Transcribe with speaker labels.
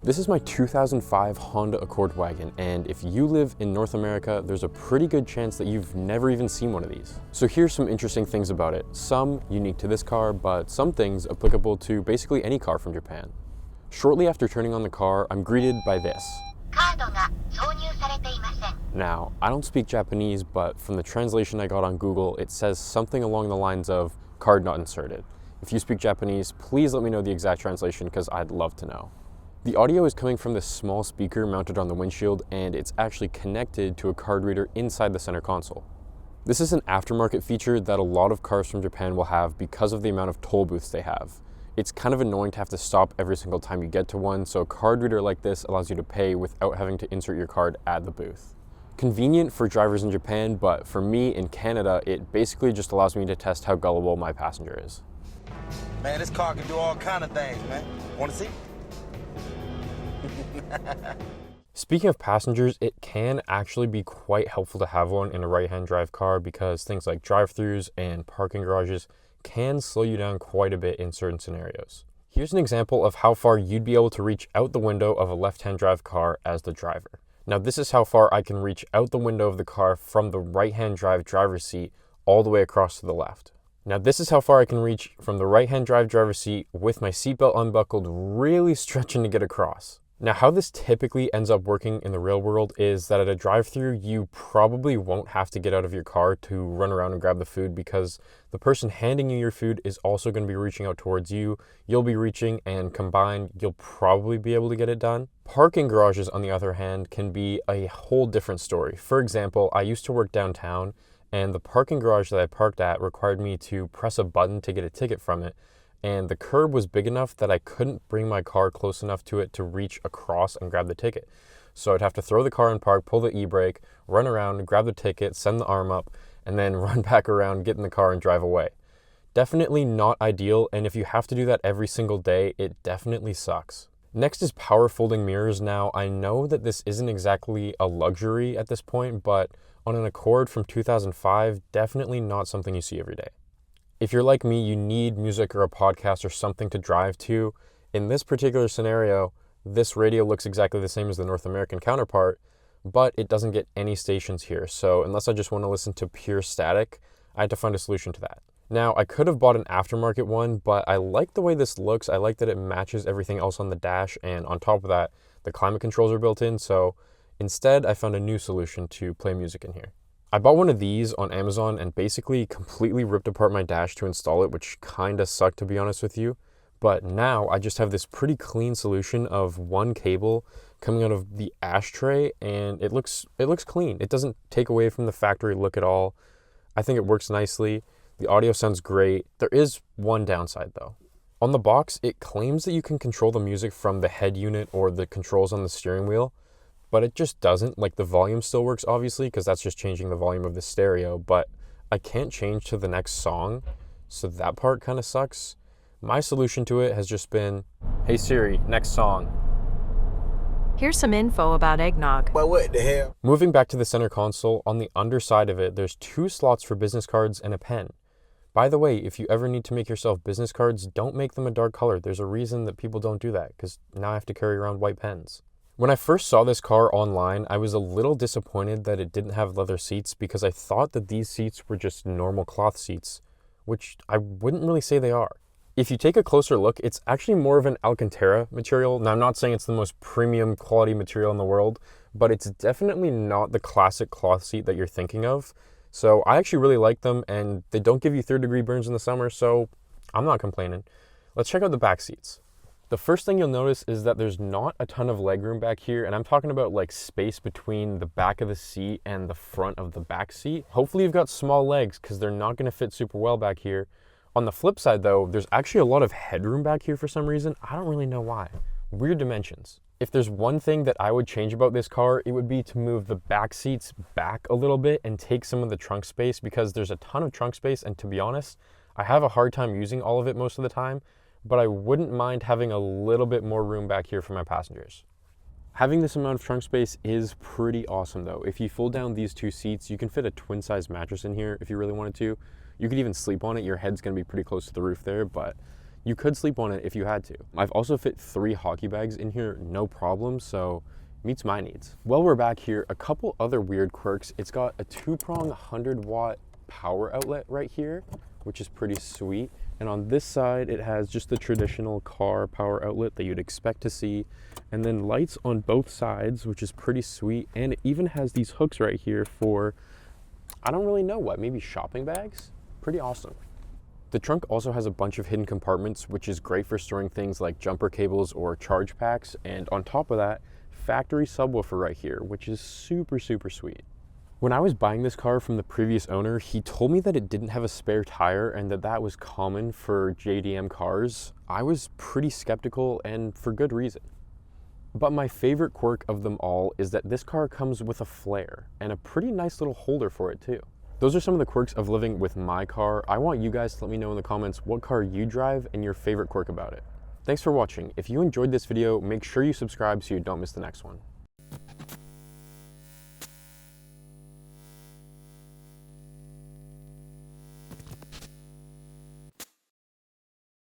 Speaker 1: This is my 2005 Honda Accord wagon, and if you live in North America, there's a pretty good chance that you've never even seen one of these. So here's some interesting things about it. Some unique to this car, but some things applicable to basically any car from Japan. Shortly after turning on the car, I'm greeted by this. Now, I don't speak Japanese, but from the translation I got on Google, it says something along the lines of card not inserted. If you speak Japanese, please let me know the exact translation because I'd love to know. The audio is coming from this small speaker mounted on the windshield, and it's actually connected to a card reader inside the center console. This is an aftermarket feature that a lot of cars from Japan will have because of the amount of toll booths they have. It's kind of annoying to have to stop every single time you get to one, so a card reader like this allows you to pay without having to insert your card at the booth. Convenient for drivers in Japan, but for me in Canada, it basically just allows me to test how gullible my passenger is.
Speaker 2: Man, this car can do all kind of things, man. Want to see?
Speaker 1: Speaking of passengers, it can actually be quite helpful to have one in a right-hand drive car because things like drive-thrus and parking garages can slow you down quite a bit in certain scenarios. Here's an example of how far you'd be able to reach out the window of a left-hand drive car as the driver. Now this is how far I can reach out the window of the car from the right-hand drive driver's seat all the way across to the left. Now this is how far I can reach from the right-hand drive driver's seat with my seatbelt unbuckled, really stretching to get across. Now how this typically ends up working in the real world is that at a drive-thru you probably won't have to get out of your car to run around and grab the food because the person handing you your food is also going to be reaching out towards you. You'll be reaching, and combined you'll probably be able to get it done. Parking garages, on the other hand, can be a whole different story. For example, I used to work downtown, and the parking garage that I parked at required me to press a button to get a ticket from it. And the curb was big enough that I couldn't bring my car close enough to it to reach across and grab the ticket. So I'd have to throw the car in park, pull the e-brake, run around, grab the ticket, send the arm up, and then run back around, get in the car, and drive away. Definitely not ideal, and if you have to do that every single day, it definitely sucks. Next is power folding mirrors. Now, I know that this isn't exactly a luxury at this point, but on an Accord from 2005, definitely not something you see every day. If you're like me, you need music or a podcast or something to drive to. In this particular scenario, this radio looks exactly the same as the North American counterpart, but it doesn't get any stations here. So unless I just want to listen to pure static, I had to find a solution to that. Now, I could have bought an aftermarket one, but I like the way this looks. I like that it matches everything else on the dash, and on top of that, the climate controls are built in. So instead, I found a new solution to play music in here. I bought one of these on Amazon and basically completely ripped apart my dash to install it, which kind of sucked, to be honest with you. But now I just have this pretty clean solution of one cable coming out of the ashtray, and it looks clean. It doesn't take away from the factory look at all. I think it works nicely. The audio sounds great. There is one downside though. On the box, it claims that you can control the music from the head unit or the controls on the steering wheel, but it just doesn't. Like, the volume still works, obviously, because that's just changing the volume of the stereo, but I can't change to the next song, so that part kind of sucks. My solution to it has just been, hey Siri, next song.
Speaker 3: Here's some info about eggnog.
Speaker 2: But what the hell?
Speaker 1: Moving back to the center console, on the underside of it, there's 2 slots for business cards and a pen. By the way, if you ever need to make yourself business cards, don't make them a dark color. There's a reason that people don't do that, because now I have to carry around white pens. When I first saw this car online, I was a little disappointed that it didn't have leather seats because I thought that these seats were just normal cloth seats, which I wouldn't really say they are. If you take a closer look, it's actually more of an Alcantara material. Now, I'm not saying it's the most premium quality material in the world, but it's definitely not the classic cloth seat that you're thinking of. So I actually really like them, and they don't give you third-degree burns in the summer, so I'm not complaining. Let's check out the back seats. The first thing you'll notice is that there's not a ton of legroom back here, and I'm talking about like space between the back of the seat and the front of the back seat. Hopefully you've got small legs because they're not going to fit super well back here. On the flip side though, there's actually a lot of headroom back here for some reason. I don't really know why. Weird dimensions. If there's one thing that I would change about this car, it would be to move the back seats back a little bit and take some of the trunk space, because there's a ton of trunk space, and to be honest, I have a hard time using all of it most of the time. But I wouldn't mind having a little bit more room back here for my passengers. Having this amount of trunk space is pretty awesome though. If you fold down these 2 seats, you can fit a twin size mattress in here if you really wanted to. You could even sleep on it. Your head's gonna be pretty close to the roof there, but You could sleep on it if you had to. I've also fit 3 hockey bags in here, no problem, so meets my needs. Well, we're back here. A couple other weird quirks. It's got a 2-prong 100-watt power outlet right here, which is pretty sweet. And on this side, it has just the traditional car power outlet that you'd expect to see. And then lights on both sides, which is pretty sweet. And it even has these hooks right here for, I don't really know what, maybe shopping bags? Pretty awesome. The trunk also has a bunch of hidden compartments, which is great for storing things like jumper cables or charge packs. And on top of that, factory subwoofer right here, which is super, super sweet. When I was buying this car from the previous owner, he told me that it didn't have a spare tire and that was common for JDM cars. I was pretty skeptical, and for good reason. But my favorite quirk of them all is that this car comes with a flare and a pretty nice little holder for it too. Those are some of the quirks of living with my car. I want you guys to let me know in the comments what car you drive and your favorite quirk about it. Thanks for watching. If you enjoyed this video, make sure you subscribe so you don't miss the next one.